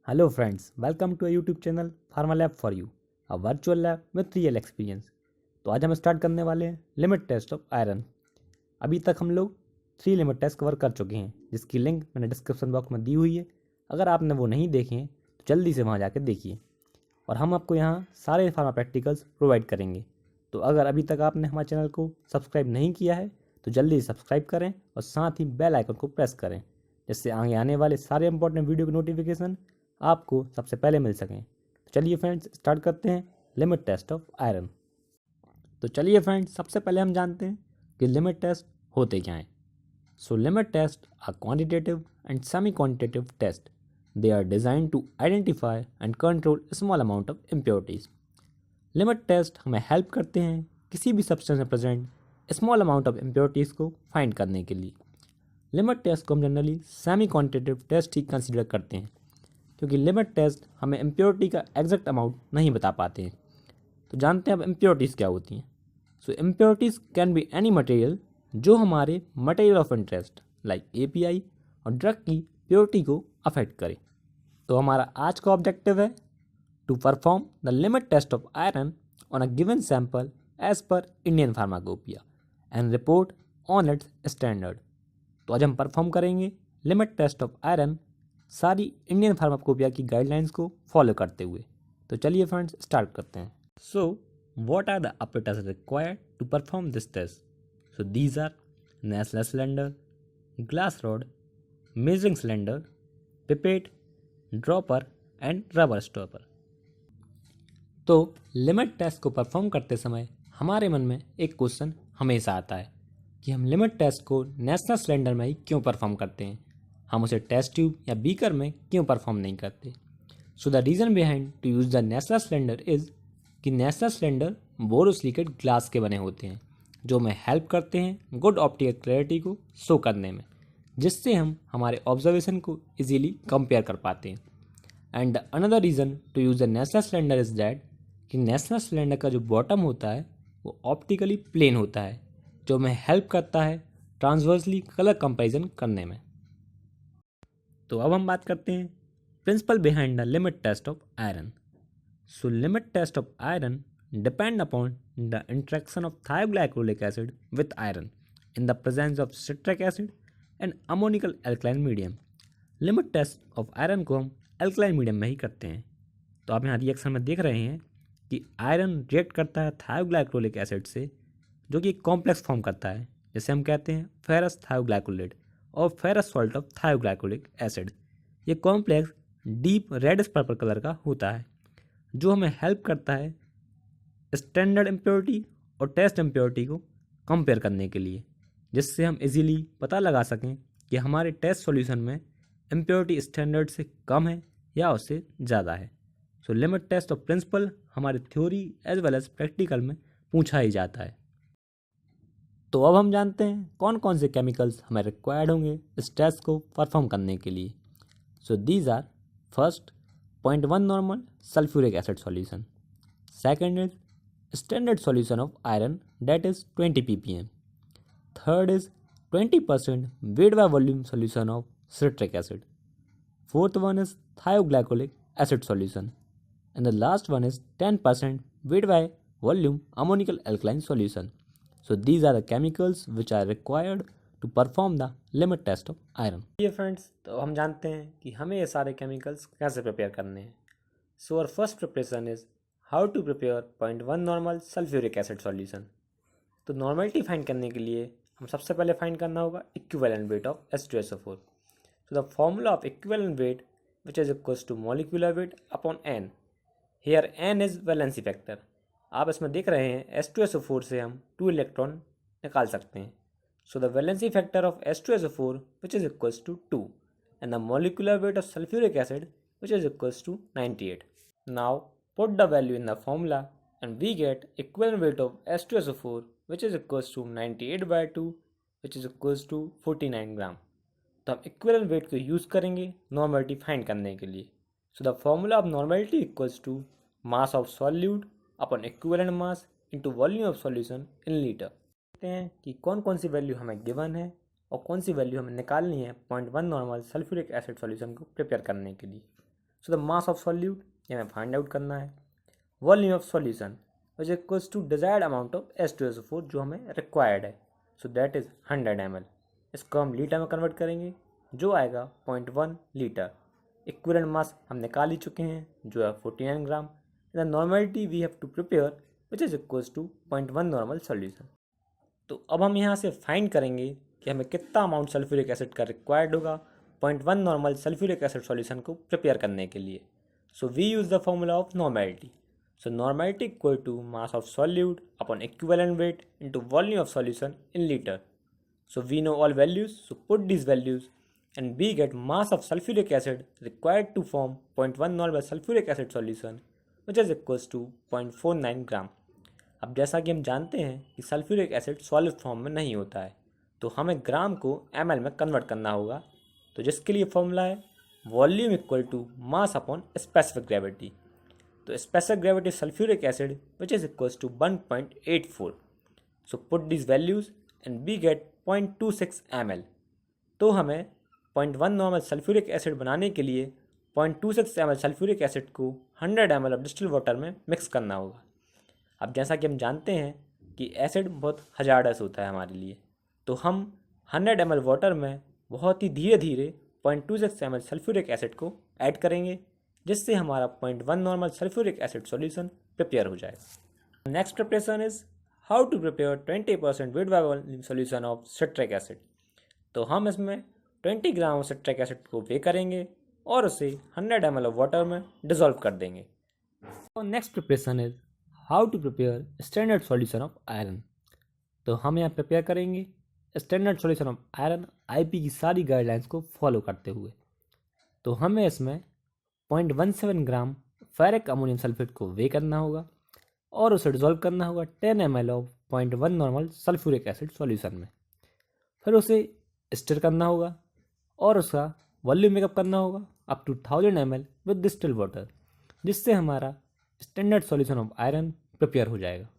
Hello friends, welcome to a YouTube channel Pharma Lab for you, a virtual lab with real experience। तो आज हम start करने वाले हैं लिमिट टेस्ट ऑफ आयरन। अभी तक हम लोग 3 लिमिट टेस्ट कवर कर चुके हैं, जिसकी लिंक मैंने डिस्क्रिप्शन बॉक्स में दी हुई है। अगर आपने वो नहीं देखे हैं तो जल्दी से वहाँ जाकर देखिए। और हम आपको यहाँ सारे फार्मा प्रैक्टिकल्स प्रोवाइड करेंगे। तो अगर अभी तक आपने हमारे चैनल को सब्सक्राइब नहीं किया है तो जल्दी से सब्सक्राइब करें और साथ ही बेल आइकन को प्रेस करें, जिससे आगे आने वाले सारे इंपॉर्टेंट वीडियो की नोटिफिकेशन आपको सबसे पहले मिल सकें। तो चलिए फ्रेंड्स स्टार्ट करते हैं लिमिट टेस्ट ऑफ आयरन। तो चलिए फ्रेंड्स सबसे पहले हम जानते हैं कि लिमिट टेस्ट होते क्या हैं। So limit test are quantitative and semi quantitative test. They are design to identify and control small amount of impurities. Limit test हमें हेल्प करते हैं किसी भी सब्सटेंस में present small amount of impurities को फाइंड करने के लिए। लिमिट टेस्ट को हम जनरली सेमी क्वांटिटेटिव टेस्ट ही कंसिडर करते हैं, क्योंकि लिमिट टेस्ट हमें इम्प्योरिटी का एग्जैक्ट अमाउंट नहीं बता पाते हैं। तो जानते हैं अब इम्प्योरिटीज़ क्या होती हैं। So impurities can be any material जो हमारे material of interest like API और ड्रग की प्योरिटी को अफेक्ट करे। तो हमारा आज का ऑब्जेक्टिव है to perform the limit test of iron on a given sample as per Indian Pharmacopoeia and report on its standard. तो आज हम परफॉर्म करेंगे लिमिट टेस्ट ऑफ आयरन सारी इंडियन फार्माकोपिया की गाइडलाइंस को फॉलो करते हुए। तो चलिए फ्रेंड्स स्टार्ट करते हैं। So what are the apparatus required to perform this test? So these are Nessler cylinder, glass rod, measuring cylinder, pipette, dropper and rubber stopper. तो लिमिट टेस्ट को परफॉर्म करते समय हमारे मन में एक क्वेश्चन हमेशा आता है कि हम लिमिट टेस्ट को नेशनल सिलेंडर में ही क्यों परफॉर्म करते हैं, हम उसे टेस्ट ट्यूब या बीकर में क्यों परफॉर्म नहीं करते। So the reason behind to use the Nessler cylinder is कि नेशनल सिलेंडर बोरोसिलिकेट ग्लास के बने होते हैं, जो हमें हेल्प करते हैं गुड ऑप्टिकल क्लैरिटी को शो करने में, जिससे हम हमारे ऑब्जर्वेशन को इजीली कंपेयर कर पाते हैं। And another reason to use the Nessler cylinder is that कि नेशनल सिलेंडर का जो बॉटम होता है वो ऑप्टिकली प्लेन होता है, जो हमें हेल्प करता है ट्रांसवर्सली कलर कंपेरिजन करने में। तो अब हम बात करते हैं principle behind the limit test of iron. So limit test of iron depend upon the interaction of thioglycolic acid with iron in the presence of citric acid and ammoniacal alkaline medium. Limit test of iron को हम alkaline medium में ही करते हैं। तो आप यहाँ reaction में देख रहे हैं कि आयरन रिएक्ट करता है थायोग्लाइकोलिक एसिड से, जो कि एक कॉम्प्लेक्स फॉर्म करता है, जैसे हम कहते हैं फेरस थायोग्लाइकोलेट और ferrous salt of thioglycolic acid. ये complex deep reddish purple colour का होता है, जो हमें हेल्प करता है स्टैंडर्ड इम्प्योरिटी और टेस्ट इम्प्योरिटी को कंपेयर करने के लिए, जिससे हम इजीली पता लगा सकें कि हमारे टेस्ट सॉल्यूशन में इम्प्योरिटी स्टैंडर्ड से कम है या उससे ज़्यादा है। So limit test of principle हमारे theory as well as practical में पूछा ही जाता है। तो अब हम जानते हैं कौन कौन से केमिकल्स हमें रिक्वायर्ड होंगे इस टेस्ट को परफॉर्म करने के लिए। So these are first 0.1 normal sulphuric acid solution, second is standard solution of iron that is 20 ppm, third is 20% weight by volume solution of citric acid, fourth one is thioglycolic acid solution and the last one is 10% weight by volume ammoniacal alkaline solution. So these are the chemicals which are required to perform the limit test of iron. ये friends तो हम जानते हैं कि हमें ये सारे chemicals कैसे प्रिपेयर करने हैं। So our first preparation is how to prepare 0.1 normal sulphuric acid solution. तो नॉर्मलिटी फाइंड करने के लिए हम सबसे पहले फाइंड करना होगा equivalent weight of H2SO4। So the formula of equivalent weight which is equals to molecular weight upon n। Here n is valency factor. आप इसमें देख रहे हैं H2SO4 से हम 2 इलेक्ट्रॉन निकाल सकते हैं। So the valency factor of H2SO4 which is equals to 2 and the molecular weight of sulphuric acid which is equals to 98। Now put the value in the formula and we get equivalent weight of H2SO4 which is equals to 98/2 which is equals to 49 gram. तो हम equivalent weight को use करेंगे normality find करने के लिए। So the formula of normality equals to mass of solute upon equivalent mass into volume of solution in litre. देखते हैं कि कौन कौन सी वैल्यू हमें गिवन है और कौन सी वैल्यू हमें निकालनी है 0.1 नॉर्मल सल्फ्यूरिक एसिड सॉल्यूशन को प्रिपेयर करने के लिए। So the mass of solute ये हमें फाइंड आउट करना है। Volume of solution which equals to desired amount of H2SO4 जो हमें रिक्वायर्ड है, सो दैट इज़ 100 ml। इसको हम लीटर में कन्वर्ट करेंगे जो आएगा 0.1 लीटर। इक्विवेलेंट मास हम निकाल ही चुके हैं जो है 49 gram. The normality we have to prepare which is equals to 0.1 normal solution. तो अब हम यहाँ से फाइंड करेंगे कि हमें कितना अमाउंट सल्फ्यूरिक एसिड का रिक्वायर्ड होगा 0.1 नॉर्मल सल्फ्यूरिक एसिड सॉल्यूशन को प्रिपेयर करने के लिए। So we use the formula of normality. So normality equal to mass of solute upon equivalent weight into volume of solution in liter. So we know all values, so put these values and we get mass of sulfuric acid required to form 0.1 normal sulfuric acid solution which is equals to 0.49 ग्राम। अब जैसा कि हम जानते हैं कि sulphuric acid solid form में नहीं होता है, तो हमें ग्राम को ml में कन्वर्ट करना होगा। तो जिसके लिए फॉर्मूला है volume equal to mass upon specific gravity. तो specific gravity sulphuric acid which is equals to 1.84। So put this values and we get 0.26 ml। तो हमें 0.1 नॉर्मल सल्फ्यूरिक एसिड बनाने के लिए 0.26 ml सल्फ्यूरिक एसिड को 100 ml ऑफ डिस्टिल वाटर में mix करना होगा। अब जैसा कि हम जानते हैं कि एसिड बहुत हजार्डस होता है हमारे लिए, तो हम 100 ml वाटर में बहुत ही धीरे धीरे 0.26 ml सल्फ्यूरिक एसिड को ऐड करेंगे जिससे हमारा 0.1 normal sulphuric acid solution prepare हो जाएगा। Next preparation is how to prepare 20% weight by volume solution of citric acid. तो हम इसमें 20 ग्राम सिट्रिक एसिड को वे करेंगे और उसे 100 ml ऑफ वाटर में डिसॉल्व कर देंगे। Next preparation is how to prepare standard solution of iron. तो हम यहाँ प्रिपेयर करेंगे standard solution of iron IP की सारी गाइडलाइंस को फॉलो करते हुए। तो हमें इसमें 0.17 ग्राम फेरिक अमोनियम सल्फेट को वे करना होगा और उसे डिसॉल्व करना होगा 10 ml of 0.1 normal sulphuric acid solution में। फिर उसे स्टिर करना होगा और उसका वॉल्यूम मेकअप करना होगा up to 1000 ml with distil water, जिससे हमारा standard solution of iron prepare हो जाएगा।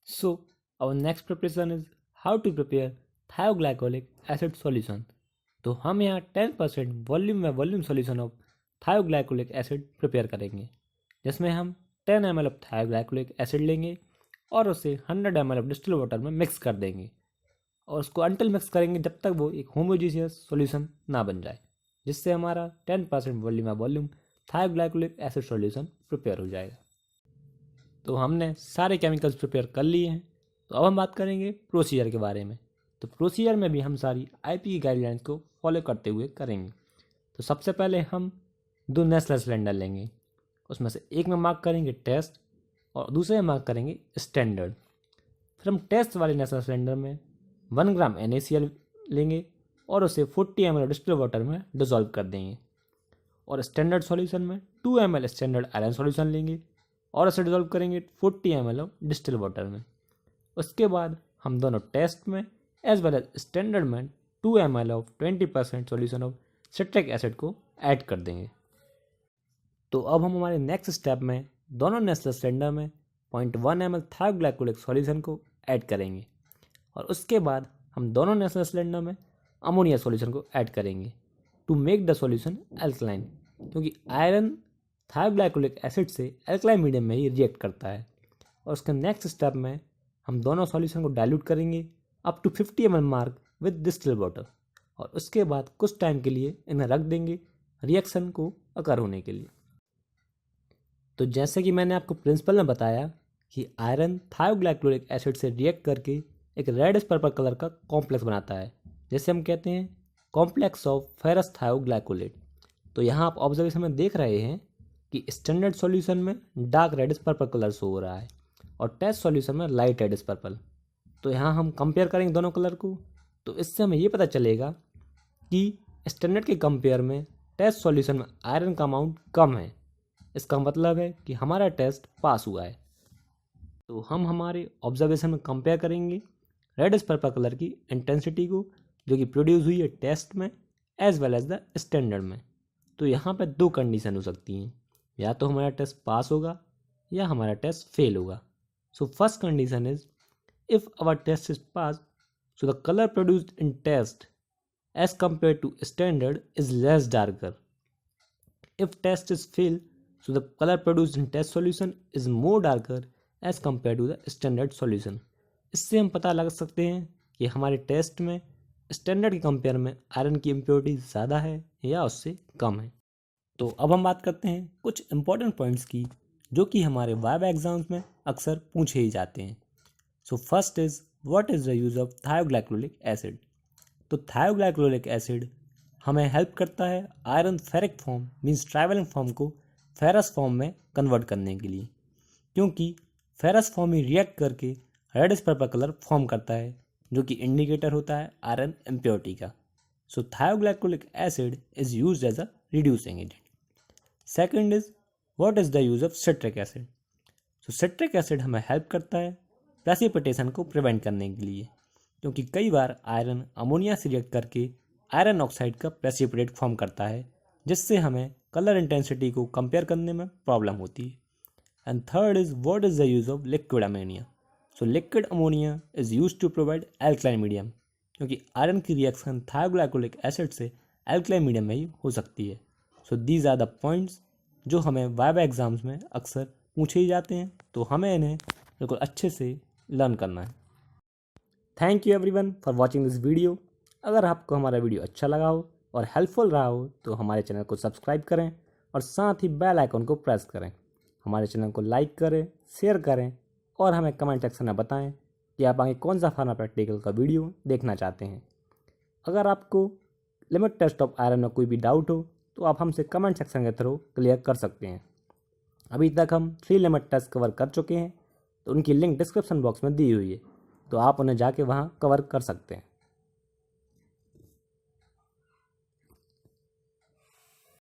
So our next preparation is how to prepare thioglycolic acid solution. तो हम यहाँ 10% वॉल्यूम में volume solution of thioglycolic acid prepare करेंगे, जिसमें हम 10 ml ऑफ थायोग्लाइकोलिक एसिड लेंगे और उसे 100 ml ऑफ डिस्टिल वाटर में मिक्स कर देंगे और उसको अंटिल मिक्स करेंगे जब तक वो एक होमोजीनियस सॉल्यूशन ना बन जाए, जिससे हमारा 10% वॉल्यूम में वॉल्यूम थायोग्लाइकोलिक एसिड सॉल्यूशन प्रिपेयर हो जाएगा। तो हमने सारे केमिकल्स प्रिपेयर कर लिए हैं, तो अब हम बात करेंगे प्रोसीजर के बारे में। तो प्रोसीजर में भी हम सारी IP की गाइडलाइंस को फॉलो करते हुए करेंगे। तो सबसे पहले हम 2 नेस्लर सिलेंडर लेंगे, उसमें से एक में मार्क करेंगे टेस्ट और दूसरे में मार्क करेंगे स्टैंडर्ड। फिर हम टेस्ट वाले नेस्लर सिलेंडर में 1 ग्राम NaCl लेंगे और उसे 40 ml डिस्टिल वाटर में डिसॉल्व कर देंगे और स्टैंडर्ड सॉल्यूशन में 2 ml स्टैंडर्ड आयरन सॉल्यूशन लेंगे और उसे डिसॉल्व करेंगे 40 ml ऑफ डिस्टिल वाटर में। उसके बाद हम दोनों टेस्ट में एज वेल एज स्टैंडर्ड में 2 ml of 20% solution of citric acid को ऐड कर देंगे। तो अब हम हमारे नेक्स्ट स्टेप में दोनों नेस्लर सिलेंडर में 0.1 ml थायोग्लाइकोलिक सॉल्यूशन को ऐड करेंगे और उसके बाद हम दोनों नेस्लर सिलेंडर में अमोनिया सॉल्यूशन को ऐड करेंगे to make the solution alkaline, क्योंकि आयरन थायोग्लाइकोलिक एसिड से अल्कलाइन मीडियम में ही रिएक्ट करता है। और उसके नेक्स्ट स्टेप में हम दोनों सॉल्यूशन को डाइल्यूट करेंगे up to 50 ml mark with distil water और उसके बाद कुछ टाइम के लिए इन्हें रख देंगे रिएक्शन को अकर होने के लिए। तो जैसे कि मैंने आपको प्रिंसिपल में बताया कि आयरन थायोग्लाइकोलिक एसिड से रिएक्ट करके एक रेडिश पर्पल कलर का कॉम्प्लेक्स बनाता है, जैसे हम कहते हैं कॉम्प्लेक्स ऑफ फेरस थायोग्लाइकोलेट। तो यहाँ आप ऑब्जर्वेशन में देख रहे हैं कि स्टैंडर्ड सॉल्यूशन में dark reddish purple colour show हो रहा है और टेस्ट सॉल्यूशन में लाइट रेडिश पर्पल। तो यहाँ हम कंपेयर करेंगे दोनों कलर को, तो इससे हमें ये पता चलेगा कि स्टैंडर्ड के कंपेयर में टेस्ट सॉल्यूशन में आयरन का अमाउंट कम है। इसका मतलब है कि हमारा टेस्ट पास हुआ है। तो हम हमारे ऑब्जर्वेशन में कंपेयर करेंगे रेडिश पर्पल कलर की इंटेंसिटी को जो कि प्रोड्यूस हुई है टेस्ट में as well as the standard में। तो यहाँ पे 2 कंडीशन हो सकती हैं, या तो हमारा टेस्ट पास होगा या हमारा टेस्ट फेल होगा। So first condition is if our test is pass so the colour produced in test as compare to standard is less darker. If test is fail, so the color produced in test solution is more darker as compared to the standard solution. इससे हम पता लगा सकते हैं कि हमारे test में standard के कंपेयर में आयरन की इम्प्योरिटी ज़्यादा है या उससे कम है। तो अब हम बात करते हैं कुछ इंपॉर्टेंट पॉइंट्स की जो कि हमारे वाइवा एग्जाम्स में अक्सर पूछे ही जाते हैं। So first is what is the use of thioglycolic acid. तो थायोग्लाइकोलिक एसिड हमें हेल्प करता है iron ferric form means trivalent form को फेरस फॉर्म में कन्वर्ट करने के लिए, क्योंकि फेरस फॉर्म ही रिएक्ट करके रेडिश पर्पल कलर फॉर्म करता है जो कि इंडिकेटर होता है आयरन इम्प्योरिटी का। So thioglycolic acid is used as a reducing agent. Second is what is the use of citric acid. So citric acid हमें help करता है प्रेसिपिटेशन को प्रिवेंट करने के लिए, क्योंकि कई बार आयरन अमोनिया से रिएक्ट करके आयरन ऑक्साइड का प्रेसिपिटेट फॉर्म करता है, जिससे हमें कलर इंटेंसिटी को कंपेयर करने में प्रॉब्लम होती है। And third is what is the use of liquid ammonia. So liquid ammonia is use to provide alkaline medium, क्योंकि आयरन की रिएक्शन थायोग्लाइकोलिक एसिड से एल्कलाइन मीडियम में ही हो सकती है। So these are the points जो हमें वाइवा एग्जाम्स में अक्सर पूछे ही जाते हैं, तो हमें इन्हें बिल्कुल अच्छे से लर्न करना है। Thank you everyone for watching this video. अगर आपको हमारा वीडियो अच्छा लगा हो और हेल्पफुल रहा हो तो हमारे चैनल को सब्सक्राइब करें और साथ ही बेल आइकन को प्रेस करें। हमारे चैनल को लाइक करें, शेयर करें और हमें कमेंट सेक्शन में बताएं कि आप आगे कौन सा फार्मा प्रैक्टिकल का वीडियो देखना चाहते हैं। अगर आपको लिमिट टेस्ट ऑफ आयरन में कोई भी डाउट हो तो आप हमसे कमेंट सेक्शन के थ्रू क्लियर कर सकते हैं। अभी तक हम 3 लिमिट टेस्ट कवर कर चुके हैं, तो उनकी लिंक डिस्क्रिप्शन बॉक्स में दी हुई है, तो आप उन्हें जाके वहाँ कवर कर सकते हैं।